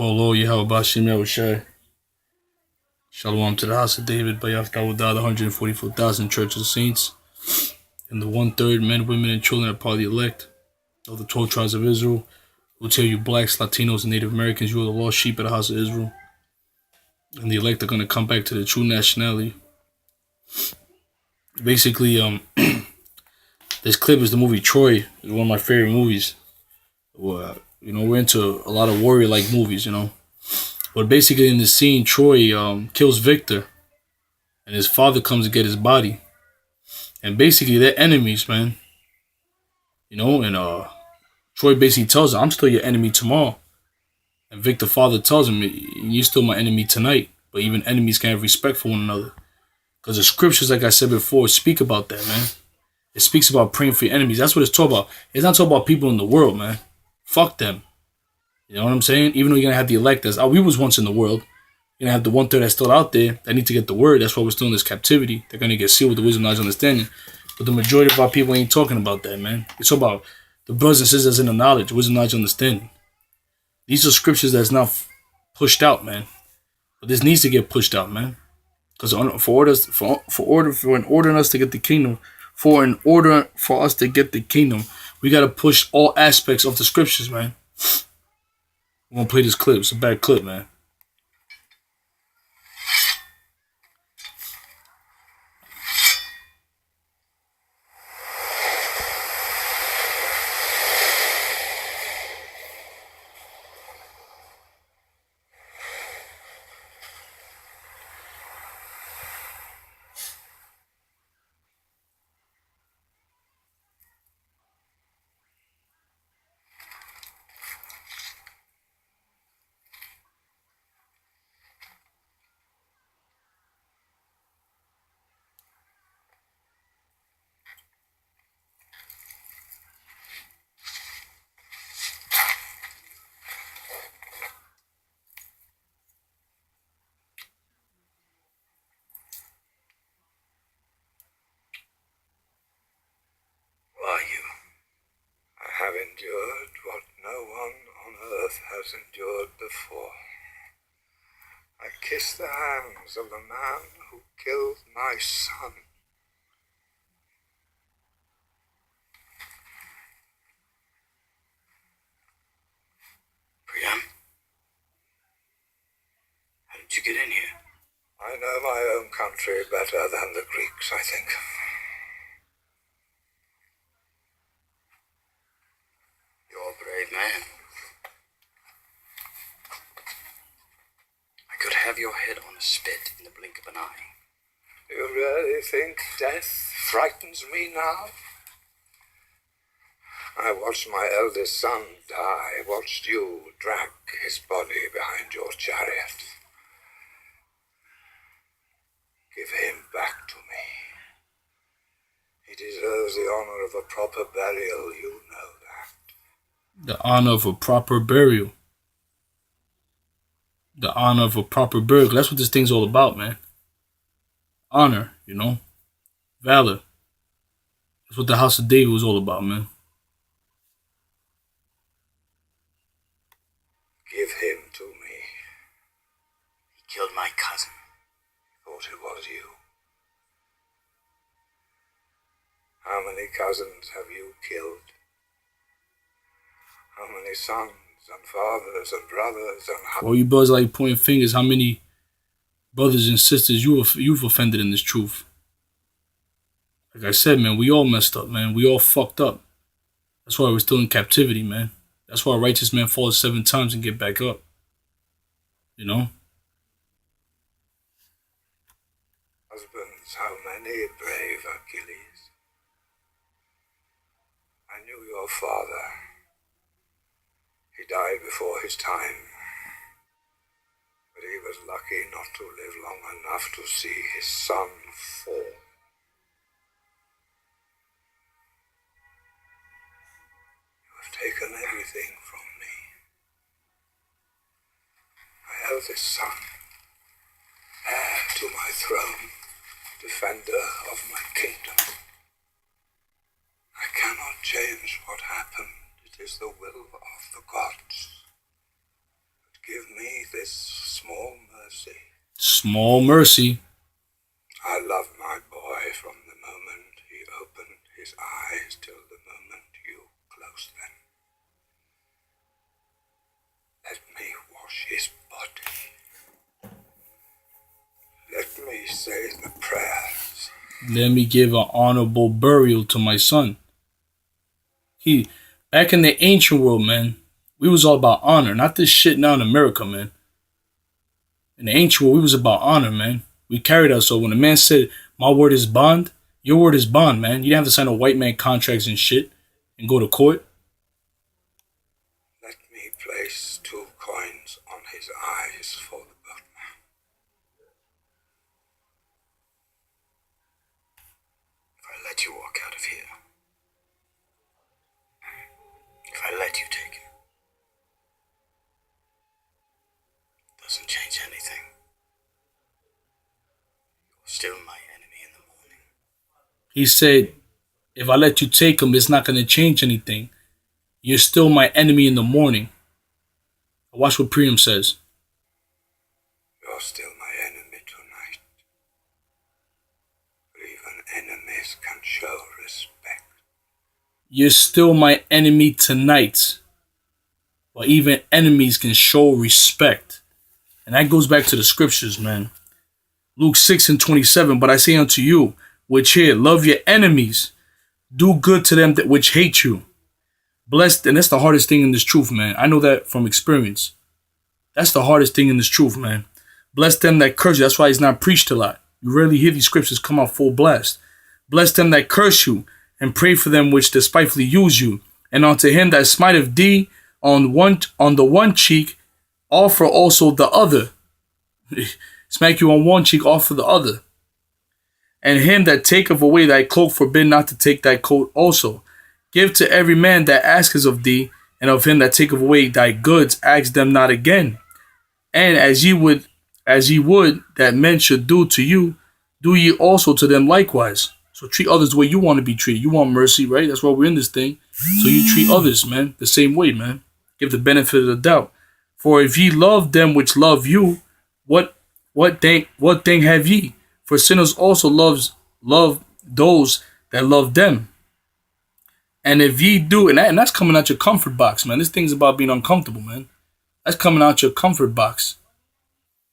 Kolo Yahweh Shem Yahushai. Shalom to the house of David, Bayaftawadah, the 144,000 Church of Saints, and the 1/3 men, women, and children are part of the elect of the 12 tribes of Israel. We'll tell you blacks, Latinos, and Native Americans, you are the lost sheep of the house of Israel. And the elect are going to come back to the true nationality. Basically, this clip is the movie Troy. It's one of my favorite movies. Well, we're into a lot of warrior-like movies, But basically, in this scene, Troy kills Victor, and his father comes to get his body. And basically, they're enemies, man. And Troy basically tells him, "I'm still your enemy tomorrow." And Victor's father tells him, "You're still my enemy tonight." But even enemies can have respect for one another. Because the scriptures, like I said before, speak about that, man. It speaks about praying for your enemies. That's what it's talking about. It's not talking about people in the world, man. Fuck them. You know what I'm saying? Even though you're going to have the elect as, we was once in the world. You're going to have the 1/3 that's still out there that need to get the word. That's why we're still in this captivity. They're going to get sealed with the wisdom, knowledge, understanding. But the majority of our people ain't talking about that, man. It's about the brothers and sisters in the knowledge, wisdom, knowledge, understanding. These are scriptures that's not pushed out, man. But this needs to get pushed out, man. Because in order for us to get the kingdom, in order for us to get the kingdom, we got to push all aspects of the scriptures, man. I'm going to play this clip. It's a bad clip, man. Have endured what no one on earth has endured before. I kiss the hands of the man who killed my son. Priam? How did you get in here? I know my own country better than the Greeks, I think. You're a brave man. I could have your head on a spit in the blink of an eye. You really think death frightens me now? I watched my eldest son die, watched you drag his body behind your chariot. Give him back to me. He deserves the honor of a proper burial, you know that. The honor of a proper burial. The honor of a proper burial. That's what this thing's all about, man. Honor, valor. That's what the house of David was all about, man. Give him to me. He killed my cousin. Thought it was you. How many cousins have you killed? How many sons and fathers and brothers and... All you brothers like pointing fingers, how many brothers and sisters you've offended in this truth? Like I said, man, we all messed up, man. We all fucked up. That's why we're still in captivity, man. That's why a righteous man falls 7 times and get back up. Husbands, how many, brave Achilles? I knew your father. He died before his time. But he was lucky not to live long enough to see his son fall. You have taken everything from me. My eldest son, heir to my throne, defender of my kingdom. I cannot change what happened. It is the will of the gods. But give Small mercy. I love my boy from the moment he opened his eyes till the moment you closed them. Let me wash his body. Let me say the prayers. Let me give an honorable burial to my son. Back in the ancient world, man, we was all about honor, not this shit now in America, man. In the ancient world, we was about honor, man. We carried ourselves. When a man said, my word is bond, your word is bond, man. You didn't have to sign a white man contracts and shit and go to court. Let me place 2 coins on his eyes for the boatman. If I let you walk out of here, if I let you take him, doesn't change anything. You're still my enemy in the morning. He said, if I let you take him, it's not going to change anything. You're still my enemy in the morning. Watch what Priam says. You're still my enemy tonight. But even enemies can show respect. You're still my enemy tonight. But even enemies can show respect. And that goes back to the scriptures, man. Luke 6:27. But I say unto you, which hear, love your enemies. Do good to them that which hate you. Blessed, and that's the hardest thing in this truth, man. I know that from experience. That's the hardest thing in this truth, man. Bless them that curse you. That's why it's not preached a lot. You rarely hear these scriptures come out full blast. Bless them that curse you, and pray for them which despitefully use you. And unto him that smiteth thee on the one cheek, offer also the other. Smack you on one cheek, offer the other. And him that taketh away thy cloak, forbid not to take thy coat also. Give to every man that asketh of thee, and of him that taketh away thy goods, ask them not again. And as ye would that men should do to you, do ye also to them likewise. So treat others the way you want to be treated. You want mercy, right? That's why we're in this thing. So you treat others, man, the same way, man. Give the benefit of the doubt. For if ye love them which love you, what thing have ye? For sinners also love those that love them. And if ye do, and that's coming out your comfort box, man. This thing's about being uncomfortable, man. That's coming out your comfort box.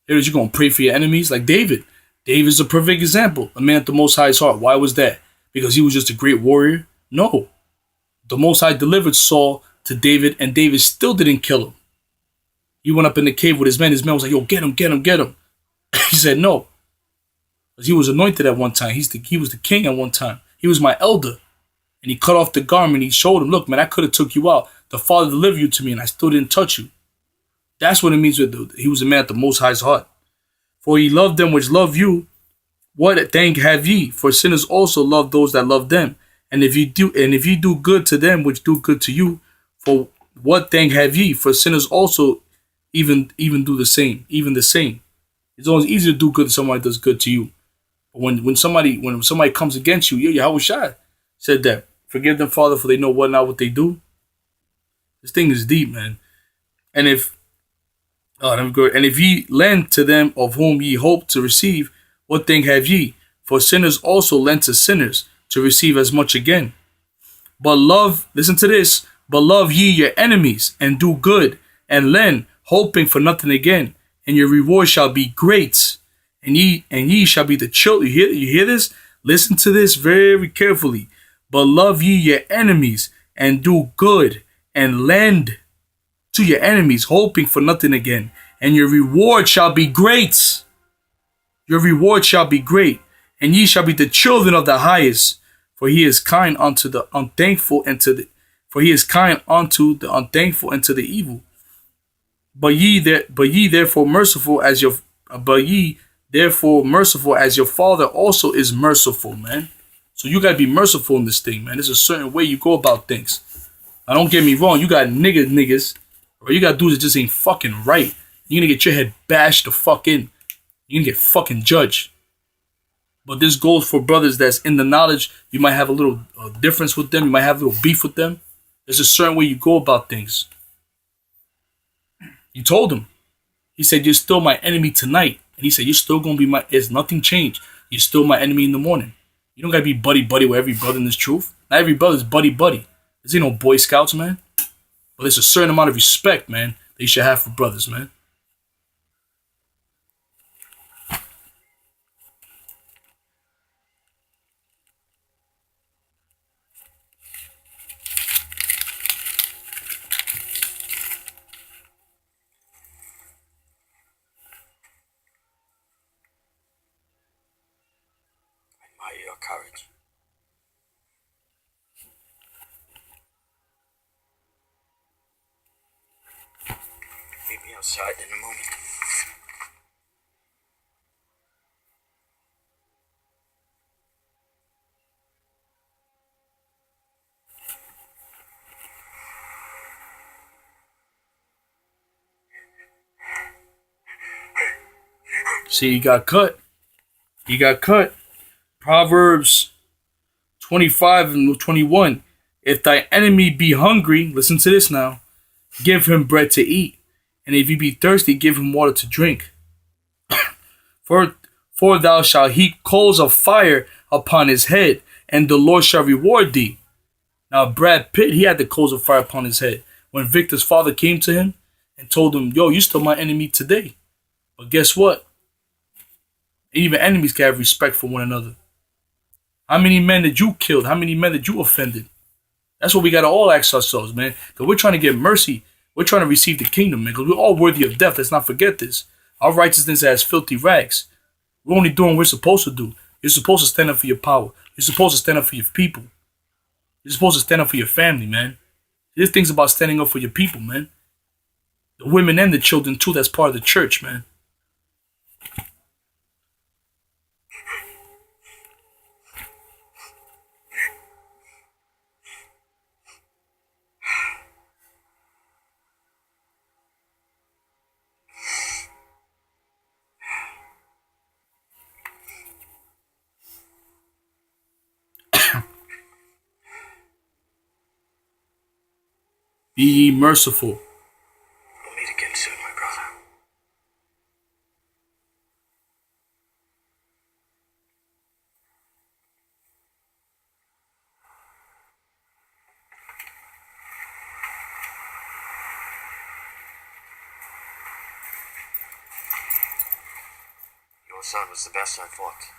Here is you going to pray for your enemies like David. David's a perfect example. A man at the Most High's heart. Why was that? Because he was just a great warrior? No. The Most High delivered Saul to David, and David still didn't kill him. He went up in the cave with his men. His men was like, yo, get him, get him, get him. He said no. Because he was anointed at one time. He was the king at one time. He was my elder. And he cut off the garment. He showed him, look, man, I could have took you out. The Father delivered you to me, and I still didn't touch you. That's what it means with he was a man at the Most High's heart. For he loved them which love you. What thank have ye? For sinners also love those that love them. And if ye do good to them which do good to you, for what thank have ye? For sinners also even do the same. Even the same. It's always easier to do good to somebody that does good to you. But when somebody comes against you, Yahushua said that. Forgive them, Father, for they know what they do. This thing is deep, man. And if ye lend to them of whom ye hope to receive, what thing have ye? For sinners also lend to sinners to receive as much again. But love, listen to this, but love ye your enemies, and do good, and lend, hoping for nothing again, and your reward shall be great, and ye shall be the children. You hear this? Listen to this very carefully. But love ye your enemies, and do good, and lend to your enemies, hoping for nothing again, and your reward shall be great. Your reward shall be great, and ye shall be the children of the highest, for he is kind unto the unthankful and to the evil. But ye therefore merciful as your Father also is merciful, man. So you gotta be merciful in this thing, man. There's a certain way you go about things. Now don't get me wrong, you got niggas, or you got dudes that just ain't fucking right. You're gonna get your head bashed the fuck in. You're gonna get fucking judged. But this goes for brothers that's in the knowledge. You might have a little difference with them. You might have a little beef with them. There's a certain way you go about things. You told him. He said, you're still my enemy tonight. And he said, you're still gonna be my. It's nothing changed. You're still my enemy in the morning. You don't gotta be buddy buddy with every brother in this truth. Not every brother is buddy buddy. This ain't no Boy Scouts, man. But there's a certain amount of respect, man, that you should have for brothers, man. I admire your courage. Meet me outside in a moment. See, he got cut. He got cut. Proverbs 25 and 21. If thy enemy be hungry, listen to this now, give him bread to eat. And if he be thirsty, give him water to drink. For, for thou shalt heap coals of fire upon his head, and the Lord shall reward thee. Now, Brad Pitt, he had the coals of fire upon his head. When Victor's father came to him and told him, yo, you still my enemy today. But guess what? Even enemies can have respect for one another. How many men did you kill? How many men did you offended? That's what we got to all ask ourselves, man. Because we're trying to get mercy. We're trying to receive the kingdom, man. Because we're all worthy of death. Let's not forget this. Our righteousness as filthy rags. We're only doing what we're supposed to do. You're supposed to stand up for your power. You're supposed to stand up for your people. You're supposed to stand up for your family, man. There's things about standing up for your people, man. The women and the children, too, that's part of the church, man. Be ye merciful. We'll meet again soon, my brother. Your son was the best I fought.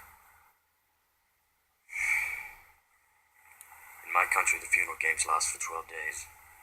In my country, the funeral games last for 12 days.